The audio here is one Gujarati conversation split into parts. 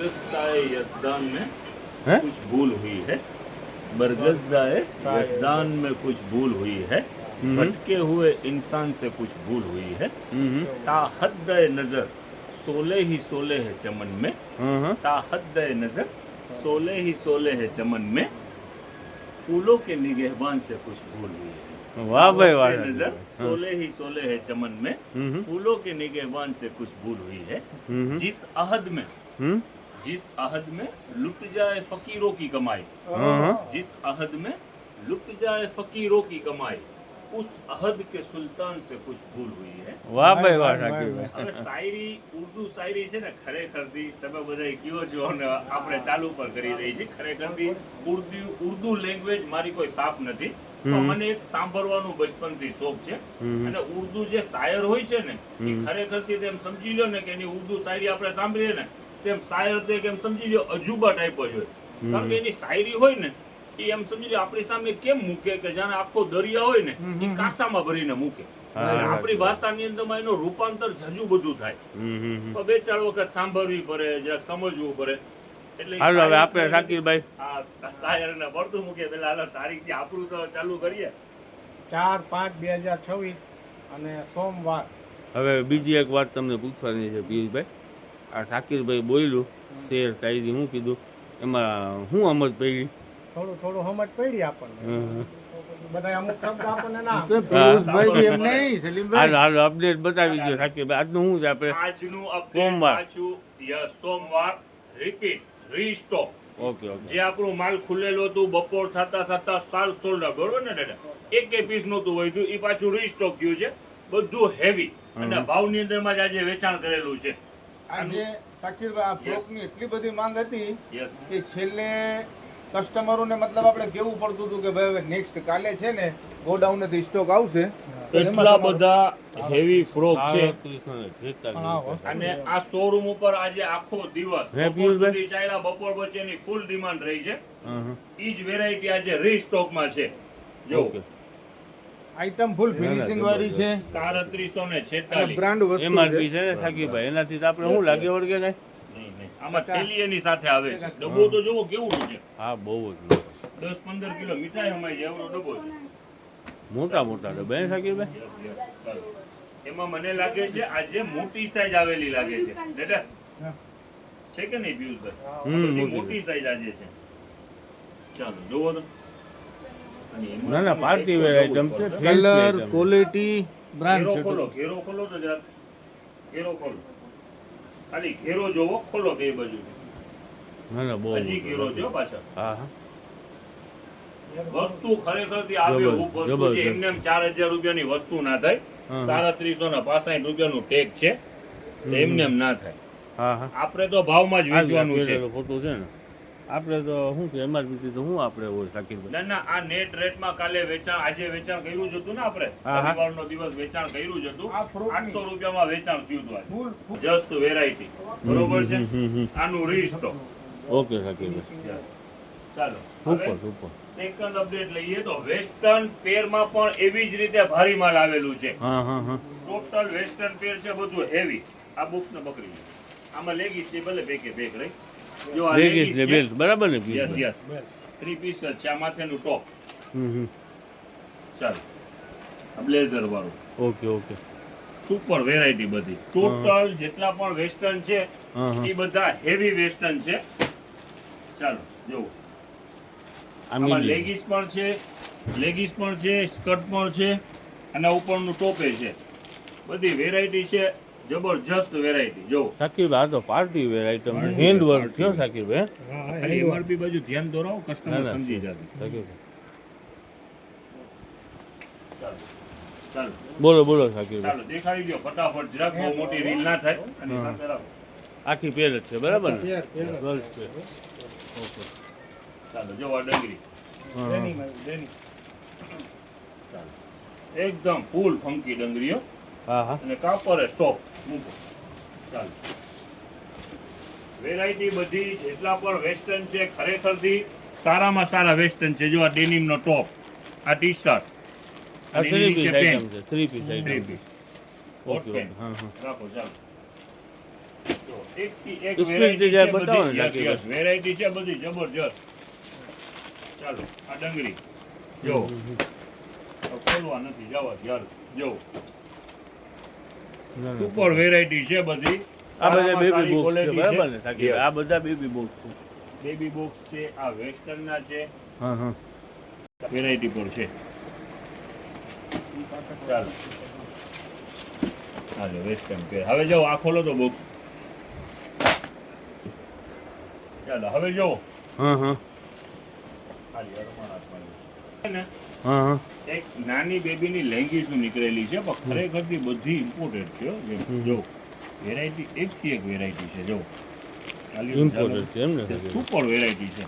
बरगस्ताए यज़दान में कुछ भूल हुई है, बरगस्ताए यज़दान में कुछ भूल हुई है, भटके हुए इंसान से कुछ भूल हुई है, ताहद्द नजर सोले ही सोले है चमन में, ताहद्द नजर सोले ही सोले है चमन में, फूलों के निगहबान से कुछ भूल हुई है। वाह भाई वाह। नजर सोले ही सोले है चमन में, फूलों के निगहबान से कुछ भूल हुई है, जिस अहद में लुट जाए फकीरों की कमाई, जिस अहद में लुट जाए फकीरों की कमाई, उस अहद के सुल्तान से कुछ भूल हुई है। વાહ ભાઈ વાહ શાકીરભાઈ। હવે શાયરી ઉર્દુ શાયરી છે ને ખરેખરથી તમે બધા કયો છો અને આપણે ચાલુ પર કરી રહી છે, ખરેખરથી ઉર્દુ લેંગ્વેજ મારી કોઈ સાપ નથી, પણ મને એક સાંભળવાનું બચપનથી શોખ છે, અને ઉર્દુ જે શાયર હોય છે ને એ ખરેખરથી તેમ સમજી લો ને કે એની ઉર્દુ શાયરી આપણે સાંભળીએ ને તેમ શાયર તો એમ સમજી લો અજુબા ટાઈપ જ હોય, કારણ કે એની શાયરી હોય ને એ એમ સમજી લો આપણી સામે કેમ મૂકે કે જાણે આખો દરિયા હોય ને એ કાસામાં ભરીને મૂકે, આપણી ભાષાની અંદરમાં એનું રૂપાંતર હજુ બધું થાય, પણ બે ચાર વખત સાંભળવી પડે, જરાક સમજવું પડે, એટલે હાલો હવે આપણે શાકીરભાઈ આ શાયરને પડતું મૂકે પેલા હાલો તારીખથી આપણું તો ચાલુ કરીએ 4/5/2026 અને સોમવાર। હવે બીજી એક વાત તમને પૂછવાની છે પિયુષભાઈ, આ શાકીરભાઈ બોલ્યું શેર શાયરી હું કીધું એમાં હું અમદ પડી થોડું થોડું સમજ પડી આપણને, બધા અમુક શબ્દ આપણને ના પિયુષભાઈ એમ નહીં સલીમભાઈ, હાલો હાલો અપડેટ બતાવી દો શાકીરભાઈ, આજનું શું છે આપણે આજનું અપડેટ પાછું સોમવાર રિપીટ રીસ્ટોક, ઓકે ઓકે, જે આપણું માલ ખુલેલું હતું બપોર થતા સાલ સોલ્ડ બરોબર ને દાદા, એક પીસ નહોતું વધ્યું, એ પાછું રીસ્ટોક થયું છે, બધું હેવી અને ભાવની અંદરમાં જ આજે વેચાણ કરેલું છે। આજે શાકીરભાઈ આ ફ્રોકની એટલી બધી માંગ હતી યસ કે છેલ્લે કસ્ટમરોને મતલબ આપણે કેવું પડતું હતું કે ભાઈ હવે નેક્સ્ટ કાલે છે ને ગોડાઉનથી સ્ટોક આવશે, એટલા બધા હેવી ફ્રોક છે, 346 અને આ શોરૂમ ઉપર આજે આખો દિવસ બપોર સુધી ચાલ્યા, બપોર પછી એની ફૂલ ડિમાન્ડ રહી છે, ઈ જ વેરાયટી આજે રીસ્ટોકમાં છે, જો આઈટમ ફૂલ ફિનિશિંગ વાળી છે, 3746 બ્રાન્ડ વસ્તુ એમઆરપી છે ને શાકીરભાઈ, એનાથી તો આપણે શું લાગે વળગે કાંઈ? આમાં થેલી એની સાથે આવે છે, ડબ્બો તો જોવો કેવું છે, હા બહુ જ 10-15 કિલો મીઠાઈ હમાઈ જાય એવડો ડબ્બો છે, મોટા મોટા ડબ્બા હે શાકીરભાઈ? એમાં મને લાગે છે આજે મોટી સાઈઝ આવેલી લાગે છે દાદા, છે કે નહીં પિયુષભાઈ? મોટી સાઈઝ આજે છે, ચાલો જોવો તો, ના ના પાર્ટી વેર આઈટમ છે, કલર ક્વોલિટી બ્રાન્ડ ઘેરો છે, ખોલો, ઘેરો ખોલો તો જરાક, ઘેરો ખોલો, ખાલી ઘેરો જોવો, ખોલો બે બાજુ, ના ના બહુ હજી ઘેરો છે હો પાછા, હા હા વસ્તુ ખરેખરથી આવે એવું વસ્તુ છે, એમને એમ 4000 રૂપિયાની વસ્તુ ના થાય, 3765 રૂપિયાનું ટેગ છે, એમને એમ ના થાય, હા હા આપણે તો ભાવમાં જ વેચવાનું છે, ફોટો છે ને આપણે તો શું છે એમઆરપી તો શું આપણે હોય શાકીરભાઈ? ના ના આ નેટ રેટમાં કાલે વેચાણ, આજે વેચાણ કર્યું જ હતું ને આપણે, રવિવારનો દિવસ વેચાણ કર્યું જ હતું, 800 રૂપિયામાં વેચાણ થયું હતું આજે, જસ્ટ વેરાયટી બરોબર છે, આનું રીસ્ટોક, ઓકે શાકીરભાઈ ચાલો સુપર સુપર। સેકન્ડ અપડેટ લઈએ તો વેસ્ટર્ન પેરમાં પણ એવી જ રીતે ભારી માલ આવેલું છે, હા હા હા ટોટલ વેસ્ટર્ન પેર છે, બધું હેવી, આ બોક્સ ને પકડી લો, આમાં લેગીસ છે, ભલે બેકે બેક રહી, જો આ લેગીસ લેગીસ ને છે, બેલ્ટ બરાબર ને યસ પિયુષભાઈ? યસ 3 પીસ જ છે, આ માથેનું ટોપ, ચાલો આ બ્લેઝર વાળું, ઓકે ઓકે સુપર વેરાયટી બધી, ટોટલ જેટલા પણ વેસ્ટર્ન છે એ બધા હેવી વેસ્ટર્ન છે, ચાલો જો આમાં લેગીસ પણ છે, સ્કર્ટ પણ છે, અને ઉપરનું ટોપે છે, બધી વેરાયટી છે, જબરજસ્ત વેરાયટી જો શાકીરભાઈ આ તો પાર્ટી વેર આઈટમ છે, હેન્ડ વર્ક થયો શાકીરભાઈ? ખાલી એમઆરપી બાજુ ધ્યાન દોરાવો, કસ્ટમર સમજી જશે, શાકીરભાઈ ચાલો ચાલો બોલો બોલો શાકીરભાઈ, ચાલો દેખાડી દો ફટાફટ, જરાક બહુ મોટી રીલ ના થાય, અને સાથે રાખો, આખી પેર જ છે બરાબર ને? ગર્લ્સ છે, ઓકે ચાલો જો આ ડંગરી, ચાલો એકદમ ફૂલ ફંકી ડંગરીઓ, હા હા અને કાપડ સોફ્ટ મૂકો, ચાલો વેરાયટી બધી જેટલા પણ વેસ્ટર્ન છે ખરેખરથી સારામાં સારા વેસ્ટર્ન છે, જો આ ડેનિમનો ટોપ, આ ટી શર્ટ, આ 3 પીસ આઈટમ છે, 3 piece item, piece okay okay હા હા રાખો ચાલો, જો એકથી એક Split variety design છે બતાવો ને બધી. Yes, ઝાકીર yes, variety છે બધી જબરજસ્ત. ચાલો આ ડંગરી જો ખોલવા નથી જવા યાર જો સુપર વેરાયટી છે બધી. આ બધા સારામાં બેબી સારી બોક્સ છે quality બરાબર ને સાકીર Yes. આ બધા બેબી બોક્સ છે બેબી બોક્સ છે આ વેસ્ટર્ન ના છે હા હા વેરાયટી પર છે. ચાલો હાલો વેસ્ટર્ન પેર હવે જો આ ખોલો તો બોક્સ. ચાલો હવે જો હા હા ખાલી અરમાન હાથમાં છે ને હા હા એક નાની બેબીની લેંગીસ નીકળેલી છે પણ ખરેખર બધી ઇમ્પોર્ટેડ છે હો. જેમ જો વેરાયટી એકથી એક વેરાયટી છે જો ઇમ્પોર્ટન્ટ છે એમ ને સાકીર? સુપર વેરાયટી છે.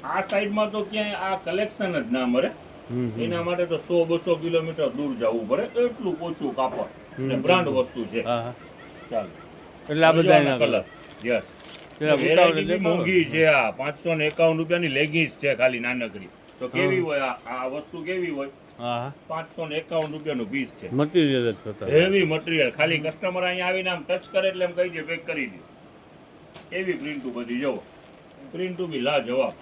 આ સાઈડમાં તો ક્યાંય આ કલેક્શન જ ના મળે. હમ હમ. એના માટે તો 100-200 કિલોમીટર દૂર જવું પડે એટલું ઓછું કાપડ ને બ્રાન્ડ વસ્તુ છે. હા હા ચાલો એટલે આ બધા એના કલર યસ પેલા વેરાયટી બતાવો મોંઘી છે. આ 551 રૂપિયાની લેગીસ છે ખાલી નાનકડી. તો કેવી હોય આ વસ્તુ કેવી હોય? હા હા 551 રૂપિયાનું પીસ છે. મટીરિયલ જ થતા હેવી મટીરિયલ. ખાલી કસ્ટમર અહીંયા આવીને આમ ટચ કરે એટલે એમ કહી દે પેક કરી દે. એવી પ્રિન્ટુ બધી જોવો. પ્રિન્ટુ બી લાજવાબ.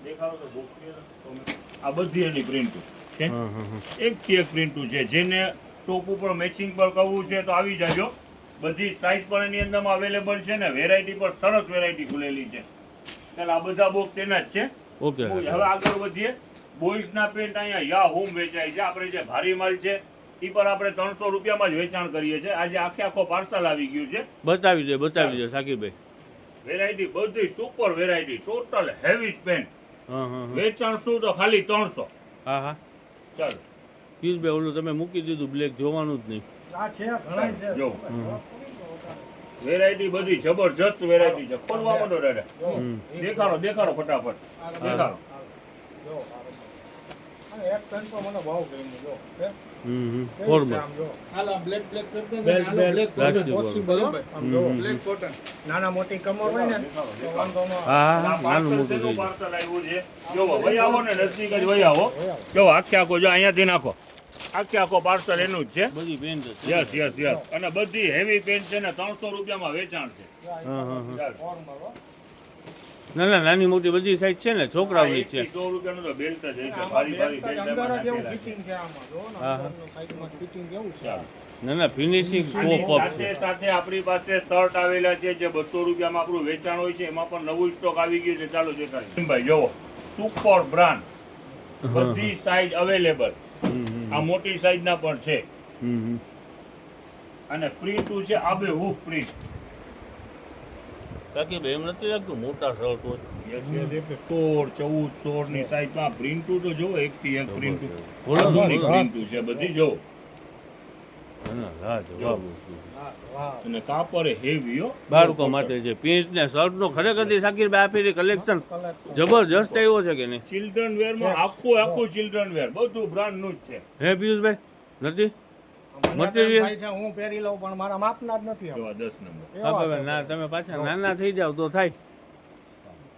દેખાડો તો બોક્સની અંદર. આ બધી એની પ્રિન્ટુ છે. હા હા હા એકથી એક પ્રિન્ટુ છે. જેને ટોપ ઉપર મેચિંગ પર કરવું છે તો આવી જાજો. બધી સાઇઝ પણ એની અંદરમાં અવેલેબલ છે ને વેરાયટી પર સરસ વેરાયટી ખુલેલી છે. ચાલ આ બધા બોક્સ એના જ છે. ઓકે હવે આગળ વધીએ. બોયઝના પેન્ટ અહીંયા યા હોમ વેચાય છે. આપણે જે ભારી માલ છે એ પર આપણે 300 રૂપિયામાં જ વેચાણ કરીએ છીએ. આજે આખો પાર્સલ આવી ગયું છે. બતાવી દે સાકીરભાઈ વેરાયટી બધી super variety total heavy pant. હા હા હા વેચાણ શું તો ખાલી 300. હા હા ચાલો પિયુષભાઈ ઓલું તમે મૂકી દીધું બ્લેક જોવાનું જ નહીં આ છે ઘણા છે જો વેરાયટી બધી જબરજસ્ત વેરાયટી છે. ખોલવા માંડો દાદા. હમ દેખાડો ફટાફટ. દેખાડો. જો અને એક પેન તો મને બહુ ગમ્યું જો કે હમ હમ કેવું છે ફોર્મલ આમ જો હાલો બ્લેક બ્લેક કરતા Belt, belt, plastic possible હો. આમ જો હમ. બ્લેક કોટન નાના મોટી કમર હોય ને તો વાંધો ન આવે. હા આ હા નાનું પાર્સલ મોટું શેનું થઈ પાર્સલ આવ્યું છે? જોવો, વહી આવો ને નજદીક જ વહી આવો. જો આખો જો અહીંયાથી નાખો. આખો પાર્સલ એનું જ છે. બધી પેન્ટ છે યસ અને બધી હેવી પેન્ટ છે ને 300 રૂપિયામાં વેચાણ છે. હા હા હા ચાલો. Formal હો. ના નાની મોટી બધી સાઈઝ છે ને છોકરાઓની છે 100 રૂપિયાનું તો બેલ્ટ જ હશે. આમાં ભારી belt બેલ્ટ જ અંદર એમાં જ એવું નાખેલા છે. fitting છે આમાં જો ને હા. અંદરનું સાઈડમાં fitting કેવું છે ચાલો. ના ફિનિશિંગ આની પોપ અપ સાથે સાથે આપણી પાસે શર્ટ આવેલા છે જે 200 રૂપિયામાં આપણું વેચાણ હોય છે. એમાં પણ નવું સ્ટોક આવી ગયું છે. ચાલો દેખાડીએ. ભાઈ જોવો સુપર બ્રાન્ડ બધી સાઈઝ અવેલેબલ. આ મોટી સાઈઝના પણ છે અને પ્રિન્ટ છે આબે હૂફ પ્રિન્ટ. સાકી ભાઈ એમ નથી લાગતું મોટા શર્ટ હોય 16, 14, 16 ની સાઈઝમાં પ્રિન્ટુ તો જોવો એકથી એક પ્રિન્ટુ. બોલો, આધુનિક બોલો. પ્રિન્ટુ છે બધી જોવો. ના લાજવાબ વસ્તુ છે. હા વાહ અને કાપડ હેવી હો. બાળકો માટે છે પેન્ટ ને શર્ટ નો ખરેખર સાકીરભાઈ આપેલી કલેક્શન કલેક્શન જબરજસ્ત આવ્યો છે કે નહીં ચિલ્ડ્રન વેર માં આખું ચિલ્ડ્રન વેર બધું બ્રાન્ડ નું જ છે. હે પિયુષભાઈ નથી મને તો એમ Material. થાય છે હું પહેરી લઉં પણ મારા માપના જ નથી જો આ 10 નંબર. એવા હા, છે. ના તમે પાછા નાના થઈ જાવ તો થાય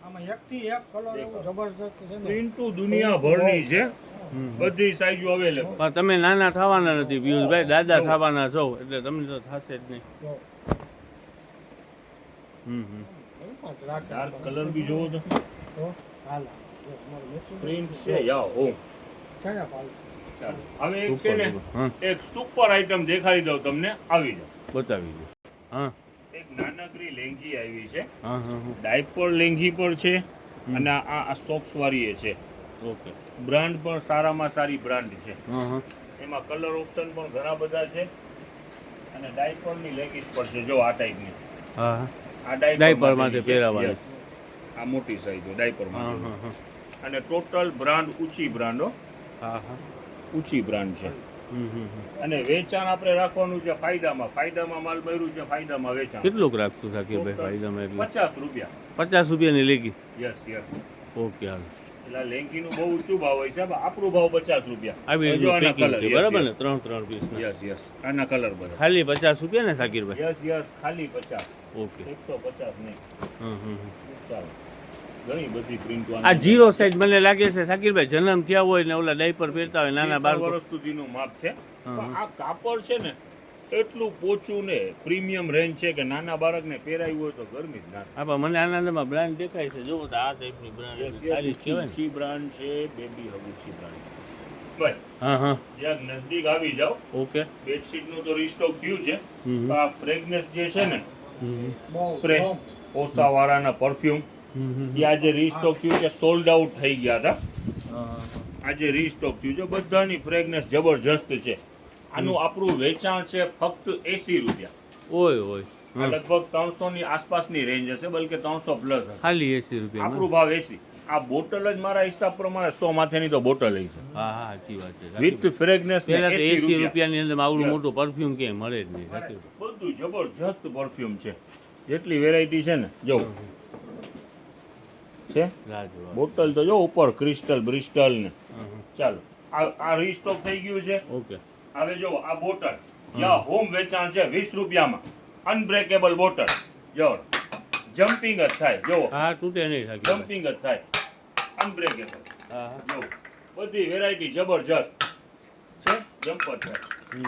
આમાં એકથી એક કલર એવું જબરજસ્ત છે ને પ્રિન્ટુ દુનિયાભરની છે. બધી સાઈઝો અવેલેબલ. પણ તમે નાના થવાના નથી પિયુષભાઈ દાદા થવાના છો એટલે તમને તો થશે જ નહીં જો હમ એમાં જ રાખે. ડાર્ક કલર બી જોવો તો તો હાલ જો અમારું matching પ્રિન્ટ છે યા હો. છે ને પાલ. ચાલો હવે એક છે ને હા એક સુપર આઈટમ દેખાડી દઉં તમને. આવી જાઓ. બતાવી દો હા એક નાનકડી લેંગી આવી છે. હા હા ડાયપર લેંગી પણ છે અને આ સોક્સ વાળી એ છે. ઓકે બ્રાન્ડ પણ સારામાં સારી બ્રાન્ડ છે. હા હા એમાં કલર ઓપ્શન પણ ઘણા બધા છે અને ડાયપરની લેગીસ પણ છે. જો આ ટાઈપની હા હા આ ડાયપર માટે પહેરાવાની. Yes. આ મોટી સાઈઝ ડાયપર હા માટે હા હા અને ટોટલ બ્રાન્ડ ઊંચી બ્રાન્ડ હા હા ઊંચી બ્રાન્ડ છે હમ. અને વેચાણ આપણે રાખવાનું છે ફાયદામાં માલ ભર્યું છે ફાયદામાં વેચાણ કેટલુંક રાખશું સાકીરભાઈ ફાયદામાં એટલે 50 રૂપિયા. 50 રૂપિયાની લેગી યસ ઓકે હાલ એટલે લેંગીનું બહુ ઊંચું ભાવ હોય છે આપણું ભાવ 50 રૂપિયા. આવી જો આના પેકિંગ કલર છે બરાબર ને ત્રણ પીસ યસ આના કલર બધા ખાલી 50 રૂપિયા ને સાકીરભાઈ યસ ખાલી 50. ઓકે 150 નહીં. હમ. ચાલો ઘણી બધી પ્રિન્ટો આ જીરો સાઈઝ મને લાગે છે સાકીરભાઈ જન્મ થયા હોય ને ઓલા ડાયપર પહેરતા હોય નાના બાળકો વર્ષ સુધીનું માપ છે હા, પણ આ કાપડ છે ને એટલું પોચું ને પ્રીમિયમ રેન્જ છે કે નાના બાળકને પહેરાવ્યું હોય તો ગરમી જ ના થાય. હા પણ મને આનંદમાં બ્રાન્ડ દેખાય છે જો તો આ ટાઈપની બ્રાન્ડ સારી છે ને. ઊંચી બ્રાન્ડ છે, બેબી ઊંચી બ્રાન્ડ છે. ભાઈ હા હા જ્યાં નજદીક આવી જાઓ, ઓકે બેડશીટ નું તો રીસ્ટોક થયું છે. હમ તો આ ફ્રેગ્રન્સ જે છે ને, હમ બહુ સ્પ્રે બહુ. ઓસા વાળાના પરફ્યુમ હમ એ આજે રીસ્ટોક થયું છે, સોલ્ડ આઉટ થઈ ગયા હતા. હા આજે રીસ્ટોક થયું છે. બધાની ફ્રેગ્રન્સ જબરજસ્ત છે. આનું આપણું વેચાણ છે ફક્ત 80 રૂપિયા. ઓય ઓય આ લગભગ 300 ની આસપાસની રેન્જ હશે, બલકે 300 પ્લસ હશે. ખાલી 80 રૂપિયામાં આપણું ભાવ 80. આ બોટલ જ મારા હિસાબ પ્રમાણે 100 માથેની તો બોટલ છે હા હા સાચી વાત છે વિથ ફ્રેગ્રન્સ ને પહેલા તો 80 80 રૂપિયા. રૂપિયાની અંદર આવડું Yes. મોટું પરફ્યુમ ક્યાંય મળે જ નહીં સાચી વાત. બધું જબરજસ્ત પરફ્યુમ છે. જેટલી વેરાયટી છે ને, જો છે લાજવાબ. બોટલ તો જો ઉપર ક્રિસ્ટલ બ્રિસ્ટલ ને. હા, હા. ચાલો આ રીસ્ટોક થઈ ગયું છે. ઓકે હવે જો આ બોટલ યા હોમ વેચાણ છે 20 રૂપિયામાં. અનબ્રેકેબલ બોટલ જો જમ્પિંગ જ થાય, જો હા તૂટે નહીં સાચી વાત. જમ્પિંગ જ થાય, અનબ્રેકેબલ. હા હા જો બધી વેરાયટી જબરજસ્ત છે, જમ્પર છે.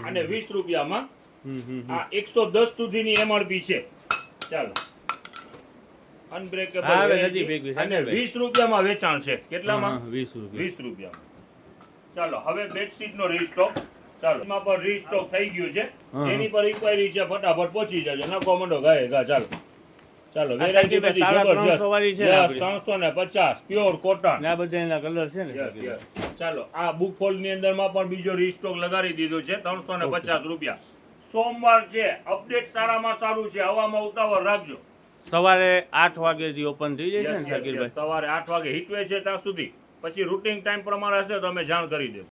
અને 20 રૂપિયામાં હમ હમ આ 110 સુધીની એમઆરપી છે. ચાલો અનબ્રેકેબલ હા, હવે variety. નથી ભેગવી, અને સાચી વાત. 20 રૂપિયામાં વેચાણ છે. કેટલામાં? 20 રૂપિયા 20 રૂપિયામાં. ચાલો હવે બેડશીટ નો રીસ્ટોક. ચાલો એમાં પણ રીસ્ટોક થઈ ગયું છે. હા. જેની પર ઇન્ક્વાયરી છે ફટાફટ પહોંચી જજો. નકો મંડો ગાય ગા. ચાલો ચાલો આ વેરાયટી સાચી બધી વાત, 350 જબરજસ્ત. વાળી છે ને Yes, આપણી. 350 પ્યોર કોટન. ને આ બધા એના કલર છે ને Yes, સાચી વાત. yes. ચાલો આ બુક ફોલ્ડ ની અંદર માં પણ બીજો રીસ્ટોક લગાડી દીધું છે 350 રૂપિયા. સોમવાર છે, અપડેટ સારામાં સારું છે. હવામાં ઉતાવળ રાખજો. સવારે 8 વાગ્યાથી ઓપન થઈ જાય છે Yes, ને yes, yes. શાકીરભાઈ સવારે 8 વાગે હીટવે છે ત્યાં સુધી. પછી રૂટિન ટાઈમ પ્રમાણે હશે તો અમે જાણ કરી દઈશું.